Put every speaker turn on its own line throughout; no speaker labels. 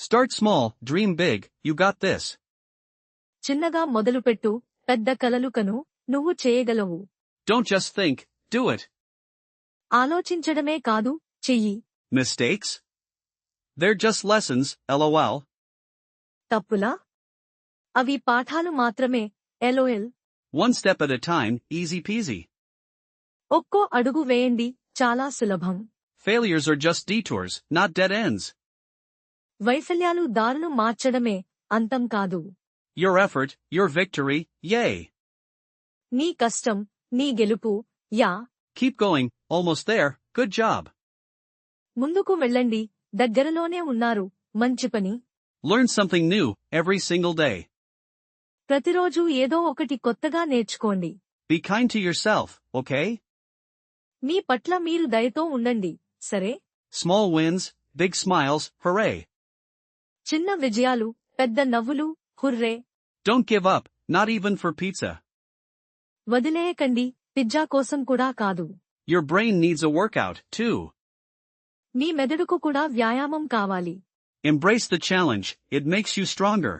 Start small, dream big, you got this.
చిన్నగా మొదలుపెట్టు, పెద్ద కలలు కను, నువ్వు చేయగలవు.
Don't just think, do it.
ఆలోచించడమే కాదు, చెయ్యి.
Mistakes? They're just lessons, lol.
తప్పులా? అవి పాఠాలు మాత్రమే, LOL.
One step at a time, easy peasy.
ఒక్కో అడుగు వేయండి, చాలా సులభం.
Failures are just detours, not dead ends.
వైఫల్యాలు దారులు మార్చడమే, అంతం కాదు.
Your effort, your victory, yay.
నీ కష్టం, నీ గెలుపు, yeah.
Keep going, almost there, good job.
ముందుకు వెళ్ళండి, దగ్గరలోనే ఉన్నారు, మంచి పని.
Learn something new, every single day.
ప్రతిరోజూ ఏదో ఒకటి కొత్తగా నేర్చుకోండి.
Be kind to yourself, okay?
మీ పట్ల మీరు దయతో ఉండండి, సరే?
Small wins, big smiles, hooray.
చిన్న విజయాలు, పెద్ద నవ్వులు, hurray.
Don't give up, not even for pizza.
వదిలేయకండి, పిజ్జా కోసం కూడా కాదు.
Your brain needs a workout, too.
మీ మెదడుకు కూడా వ్యాయామం కావాలి.
Embrace the challenge, it makes you stronger.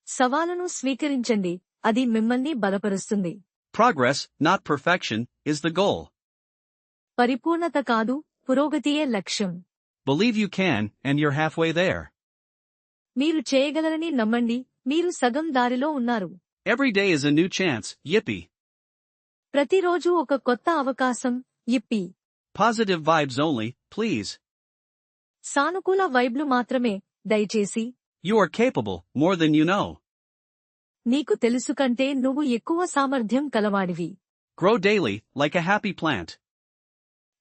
సవాలును స్వీకరించండి, అది మిమ్మల్ని బలపరుస్తుంది.
Progress, not perfection, is the goal.
పరిపూర్ణత కాదు, పురోగతియే లక్ష్యం.
Believe you can, and you're halfway there.
మీరు చేయగలరని నమ్మండి, మీరు సగం దారిలో ఉన్నారు.
Every day is a new chance, yippee.
ప్రతిరోజూ ఒక కొత్త అవకాశం, yippee.
Positive vibes only, please.
సానుకూల వైబ్లు మాత్రమే, దయచేసి.
You are capable, more than you know.
నీకు తెలుసు కంటే నువ్వు ఎక్కువ సామర్థ్యం కలవాడివి.
Grow daily, like a happy plant.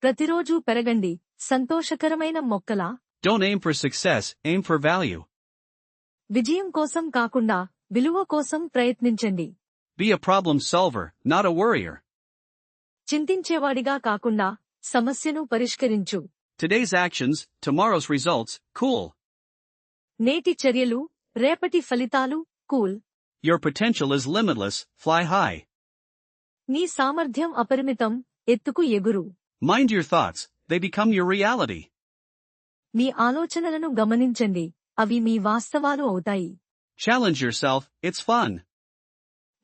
ప్రతిరోజూ పెరగండి, సంతోషకరమైన మొక్కలా.
Don't aim for success, aim for value.
విజయం కోసం కాకుండా, విలువ కోసం ప్రయత్నించండి.
Be a problem solver, not a worrier.
చింతించేవాడిగా కాకుండా, సమస్యను పరిష్కరించు.
Today's actions, tomorrow's results, cool.
నేటి చర్యలు, రేపటి ఫలితాలు, cool.
Your potential is limitless, fly high.
నీ సామర్థ్యం అపరిమితం, ఎత్తుకు ఎగురు.
Mind your thoughts, they become your reality.
మీ ఆలోచనలను గమనించండి, అవి మీ వాస్తవాలు అవుతాయి.
Challenge yourself, it's fun.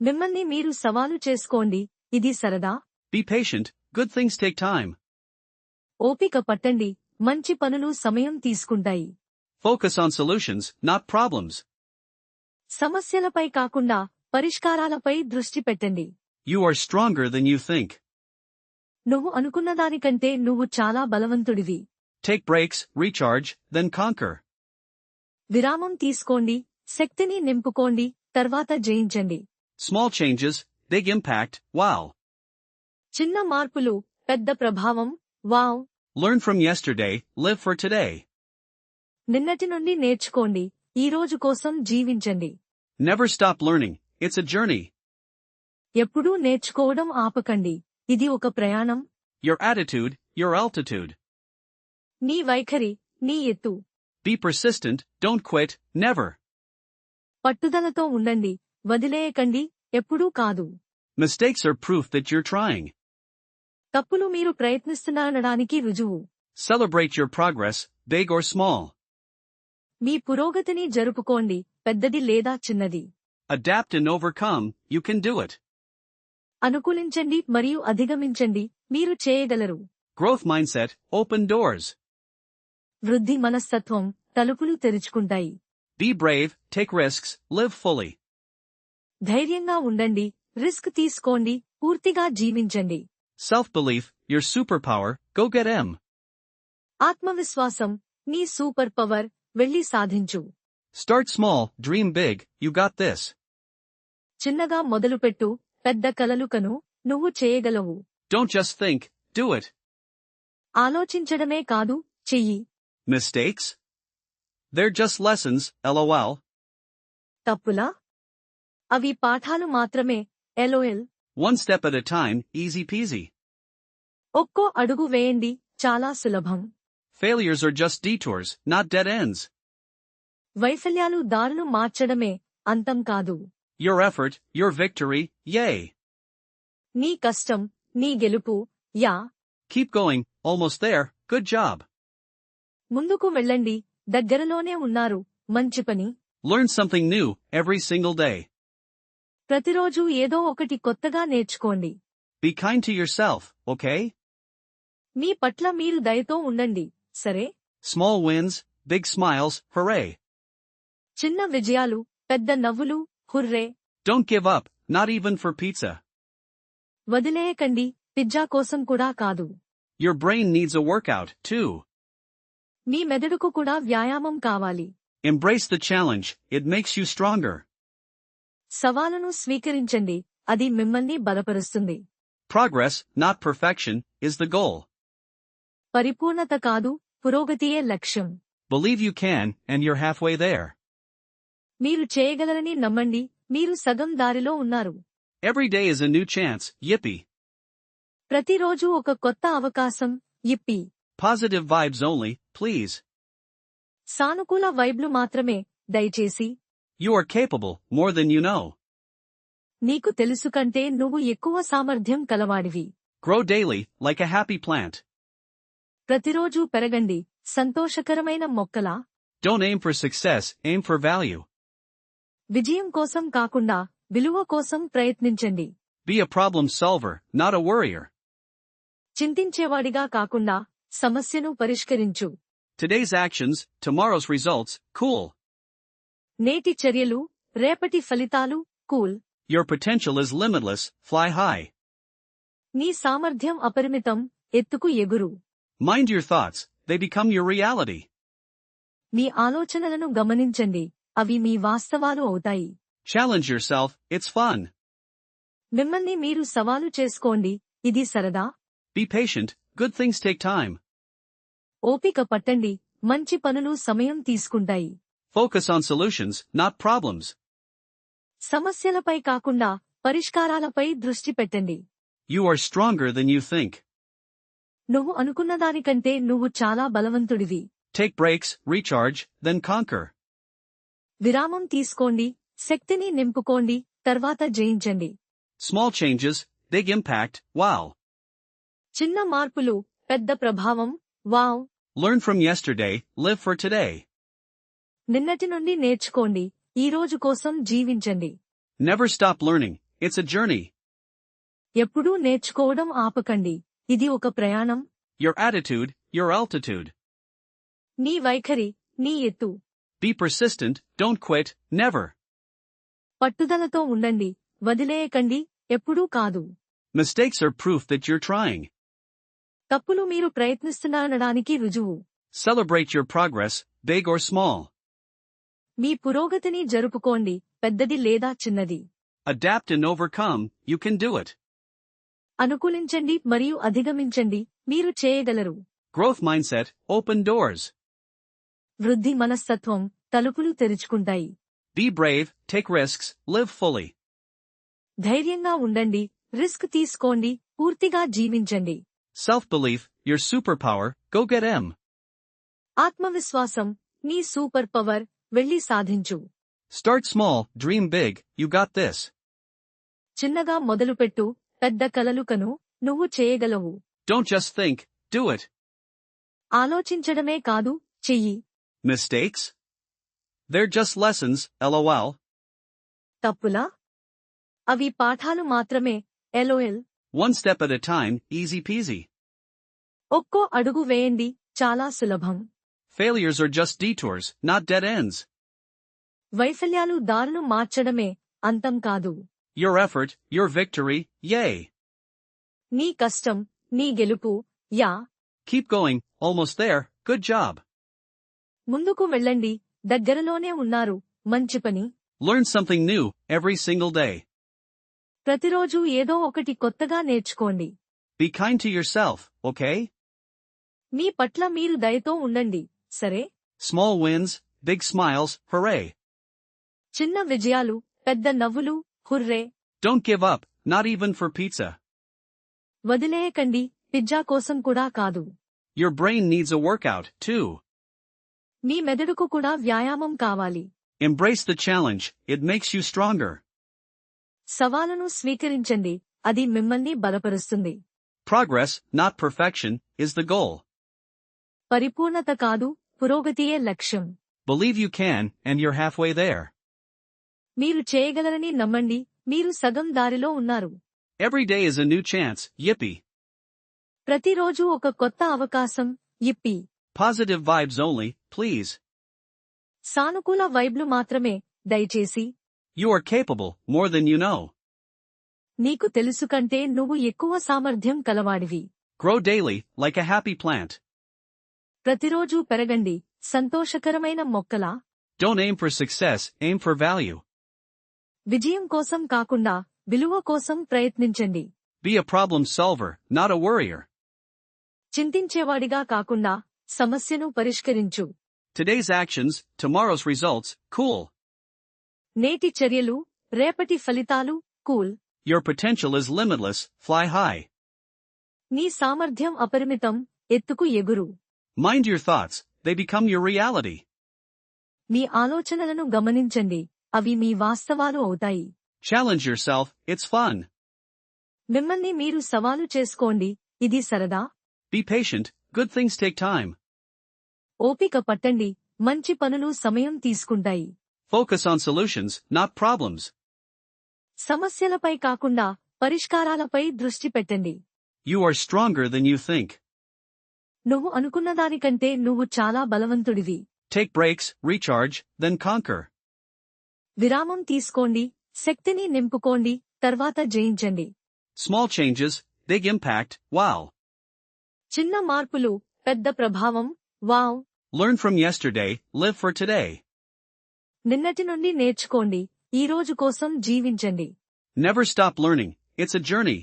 మిమ్మల్ని మీరు సవాలు చేసుకోండి, ఇది సరదా.
Be patient, good things take time.
ఓపిక పట్టండి, మంచి పనులు సమయం తీసుకుంటాయి.
Focus on solutions, not problems.
సమస్యలపై కాకుండా, పరిష్కారాలపై దృష్టి పెట్టండి.
You are stronger than you think.
నువ్వు అనుకున్నదానికంటే నువ్వు చాలా బలవంతుడివి.
Take breaks, recharge, then conquer.
విరామం తీసుకోండి, శక్తిని నింపుకోండి, తర్వాత జయించండి.
Small changes, big impact, wow.
చిన్న మార్పులు, పెద్ద ప్రభావం, wow.
Learn from yesterday, live for today.
నిన్నటి నుండి నేర్చుకోండి, ఈ రోజు కోసం జీవించండి.
Never stop learning, it's a journey.
ఎప్పుడూ నేర్చుకోవడం ఆపకండి, ఇది ఒక ప్రయాణం.
Your attitude, your altitude.
నీ వైఖరి, నీ ఎత్తు.
Be persistent, don't quit, never.
పట్టుదలతో ఉండండి, వదిలేయకండి, ఎప్పుడూ కాదు.
Mistakes are proof that you're trying.
తప్పులు మీరు ప్రయత్నిస్తున్నారనడానికి రుజువు.
Celebrate your progress, big or small.
మీ పురోగతిని జరుపుకోండి, పెద్దది లేదా చిన్నది.
Adapt and overcome, you can do it.
అనుకూలించండి మరియు అధిగమించండి, మీరు చేయగలరు.
Growth mindset, open doors.
వృద్ధి మనస్తత్వం, తలుపులు తెరుచుకుంటాయి.
Be brave, take risks, live fully.
ధైర్యంగా ఉండండి, రిస్క్ తీసుకోండి, పూర్తిగా జీవించండి.
Self-belief, your superpower, go get 'em.
ఆత్మవిశ్వాసం, నీ సూపర్ పవర్, వెళ్లి సాధించు.
Start small, dream big, you got this.
చిన్నగా మొదలుపెట్టు, పెద్ద కలలు కను, నువ్వు చేయగలవు.
Don't just think, do it.
ఆలోచించడమే కాదు, చెయ్యి.
Mistakes? They're just lessons, lol.
తప్పులా? అవి పాఠాలు మాత్రమే, LOL.
One step at a time, easy peasy.
ఒక్కో అడుగు వేయండి, చాలా సులభం.
Failures are just detours, not dead ends.
వైఫల్యాలు దారులు మార్చడమే, అంతం కాదు.
Your effort, your victory, yay.
నీ కష్టం, నీ గెలుపు, yeah.
Keep going, almost there, good job.
ముందుకు వెళ్ళండి, దగ్గరలోనే ఉన్నారు, మంచి పని.
Learn something new every single day.
ప్రతిరోజు ఏదో ఒకటి కొత్తగా నేర్చుకోండి.
Be kind to yourself, okay?
మీ పట్ల మీరు దయతో ఉండండి, సరే?
Small wins, big smiles, hooray.
చిన్న విజయాలు, పెద్ద నవ్వులు, hurray.
Don't give up, not even for pizza.
వదిలేయకండి, పిజ్జా కోసం కూడా కాదు.
Your brain needs a workout, too.
మీ మెదడుకు కూడా వ్యాయామం కావాలి.
Embrace the challenge, it makes you stronger.
సవాలును స్వీకరించండి, అది మిమ్మల్ని బలపరుస్తుంది.
Progress, not perfection, is the goal.
పరిపూర్ణత కాదు, పురోగతియే లక్ష్యం.
Believe you can, and you're halfway there.
మీరు చేయగలరని నమ్మండి, మీరు సగం దారిలో ఉన్నారు.
Every day is a new chance, yippee.
ప్రతిరోజు ఒక కొత్త అవకాశం, yippee.
Positive vibes only, please.
సానుకూల వైబ్లు మాత్రమే, దయచేసి.
You are capable, more than you know.
నీకు తెలుసు కంటే నువ్వు ఎక్కువ సామర్థ్యం కలవాడివి.
Grow daily, like a happy plant.
ప్రతిరోజూ పెరగండి, సంతోషకరమైన మొక్కలా.
Don't aim for success, aim for value.
విజయం కోసం కాకుండా, విలువ కోసం ప్రయత్నించండి.
Be a problem solver, not a worrier.
చింతించేవాడిగా కాకుండా, సమస్యను పరిష్కరించు.
Today's actions, tomorrow's results, cool.
నేటి చర్యలు, రేపటి ఫలితాలు, cool.
Your potential is limitless, fly high.
నీ సామర్థ్యం అపరిమితం, ఎత్తుకు ఎగురు.
Mind your thoughts, they become your reality.
మీ ఆలోచనలను గమనించండి, అవి మీ వాస్తవాలు అవుతాయి.
Challenge yourself, it's fun.
మిమ్మల్ని మీరు సవాలు చేసుకోండి, ఇది సరదా.
Be patient, good things take time.
ఓపిక పట్టండి, మంచి పనులు సమయం తీసుకుంటాయి.
Focus on solutions, not problems.
సమస్యలపై కాకుండా, పరిష్కారాలపై దృష్టి పెట్టండి.
You are stronger than you think.
నువ్వు అనుకున్నదానికంటే నువ్వు చాలా బలవంతుడివి.
Take breaks, recharge, then conquer.
విరామం తీసుకోండి, శక్తిని నింపుకోండి, తర్వాత జయించండి.
Small changes, big impact, wow.
చిన్న మార్పులు, పెద్ద ప్రభావం, wow.
Learn from yesterday, live for today.
నిన్నటి నుండి నేర్చుకోండి, ఈ రోజు కోసం జీవించండి.
Never stop learning, it's a journey.
ఎప్పుడూ నేర్చుకోవడం ఆపకండి, ఇది ఒక ప్రయాణం.
Your attitude, your altitude.
నీ వైఖరి, నీ ఎత్తు.
Be persistent, don't quit, never.
పట్టుదలతో ఉండండి, వదిలేయకండి, ఎప్పుడూ కాదు.
Mistakes are proof that you're trying.
తప్పులు మీరు ప్రయత్నిస్తున్నారనడానికి రుజువు.
Celebrate your progress, big or small.
మీ పురోగతిని జరుపుకోండి, పెద్దది లేదా చిన్నది.
Adapt and overcome, you can do it.
అనుకూలించండి మరియు అధిగమించండి, మీరు చేయగలరు.
Growth mindset, open doors.
వృద్ధి మనస్తత్వం, తలుపులు తెరుచుకుంటాయి.
Be brave, take risks, live fully.
ధైర్యంగా ఉండండి, రిస్క్ తీసుకోండి, పూర్తిగా జీవించండి.
Self-belief, your superpower, go get 'em.
ఆత్మవిశ్వాసం, నీ సూపర్ పవర్, వెళ్లి సాధించు.
Start small, dream big, you got this.
చిన్నగా మొదలుపెట్టు, పెద్ద కలలు కను, నువ్వు చేయగలవు.
Don't just think, do it.
ఆలోచించడమే కాదు, చెయ్యి.
Mistakes? They're just lessons, lol.
తప్పులా? అవి పాఠాలు మాత్రమే, LOL.
One step at a time, easy peasy.
ఒక్కో అడుగు వేయండి, చాలా సులభం.
Failures are just detours, not dead ends.
వైఫల్యాలు దారులు మార్చడమే, అంతం కాదు.
Your effort, your victory, yay.
నీ కష్టం, నీ గెలుపు, yeah.
Keep going, almost there, good job.
ముందుకు వెళ్ళండి, దగ్గరలోనే ఉన్నారు, మంచి పని.
Learn something new, every single day.
ప్రతిరోజు ఏదో ఒకటి కొత్తగా నేర్చుకోండి.
Be kind to yourself, okay?
మీ పట్ల మీరు దయతో ఉండండి, సరే?
Small wins, big smiles, hooray.
చిన్న విజయాలు, పెద్ద నవ్వులు, hurray.
Don't give up, not even for pizza.
వదిలేయకండి, పిజ్జా కోసం కూడా కాదు.
Your brain needs a workout, too.
మీ మెదడుకు కూడా వ్యాయామం కావాలి.
Embrace the challenge, it makes you stronger.
సవాలును స్వీకరించండి, అది మిమ్మల్ని బలపరుస్తుంది.
Progress, not perfection, is the goal.
పరిపూర్ణత కాదు, పురోగతియే లక్ష్యం.
Believe you can, and you're halfway there.
మీరు చేయగలరని నమ్మండి, మీరు సగం దారిలో ఉన్నారు.
Every day is a new chance, yippee.
ప్రతిరోజు ఒక కొత్త అవకాశం, yippee.
Positive vibes only, please.
సానుకూల వైబ్లు మాత్రమే, దయచేసి.
You are capable, more than you know.
నీకు తెలుసు కంటే నువ్వు ఎక్కువ సామర్థ్యం కలవాడివి.
Grow daily, like a happy plant.
ప్రతిరోజూ పెరగండి, సంతోషకరమైన మొక్కలా.
Don't aim for success, aim for value.
విజయం కోసం కాకుండా, విలువ కోసం ప్రయత్నించండి.
Be a problem solver, not a worrier.
చింతించేవాడిగా కాకుండా, సమస్యను పరిష్కరించు.
Today's actions, tomorrow's results, cool.
నేటి చర్యలు, రేపటి ఫలితాలు, cool.
Your potential is limitless, fly high.
నీ సామర్థ్యం అపరిమితం, ఎత్తుకు ఎగురు.
Mind your thoughts, they become your reality.
మీ ఆలోచనలను గమనించండి, అవి మీ వాస్తవాలు అవుతాయి.
Challenge yourself, it's fun.
మిమ్మల్ని మీరు సవాలు చేసుకోండి, ఇది సరదా.
Be patient, good things take time.
ఓపిక పట్టండి, మంచి పనులు సమయం తీసుకుంటాయి.
Focus on solutions, not problems.
సమస్యలపై కాకుండా, పరిష్కారాలపై దృష్టి పెట్టండి.
You are stronger than you think.
నువ్వు అనుకున్నదానికంటే నువ్వు చాలా బలవంతుడివి.
Take breaks, recharge, then conquer.
విరామం తీసుకోండి, శక్తిని నింపుకోండి, తర్వాత జయించండి.
Small changes, big impact, wow.
చిన్న మార్పులు, పెద్ద ప్రభావం, wow.
Learn from yesterday, live for today.
నిన్నటి నుండి నేర్చుకోండి, ఈ రోజు కోసం జీవించండి.
Never stop learning, it's a journey.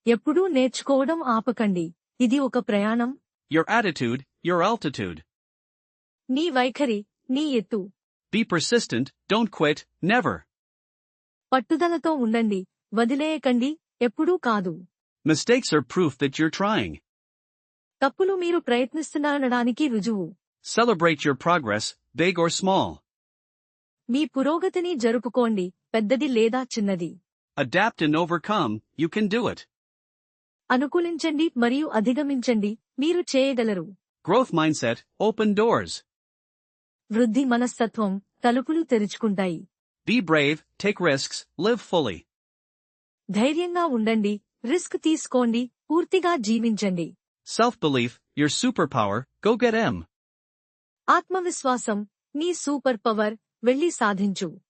ఎప్పుడూ నేర్చుకోవడం ఆపకండి, ఇది ఒక ప్రయాణం.
Your attitude, your altitude.
నీ వైఖరి, నీ ఎత్తు.
Be persistent, don't quit, never.
పట్టుదలతో ఉండండి, వదిలేయకండి, ఎప్పుడూ కాదు.
Mistakes are proof that you're trying.
తప్పులు మీరు ప్రయత్నిస్తున్నారనడానికి రుజువు.
Celebrate your progress, big or small.
మీ పురోగతిని జరుపుకోండి, పెద్దది లేదా చిన్నది.
Adapt and overcome, you can do it.
అనుకూలించండి మరియు అధిగమించండి, మీరు చేయగలరు.
Growth mindset, open doors.
వృద్ధి మనస్తత్వం, తలుపులు తెరుచుకుంటాయి.
Be brave, take risks, live fully.
ధైర్యంగా ఉండండి, రిస్క్ తీసుకోండి, పూర్తిగా జీవించండి.
Self-belief, your superpower, go get 'em.
ఆత్మవిశ్వాసం, నీ సూపర్ పవర్, వెళ్లి సాధించు.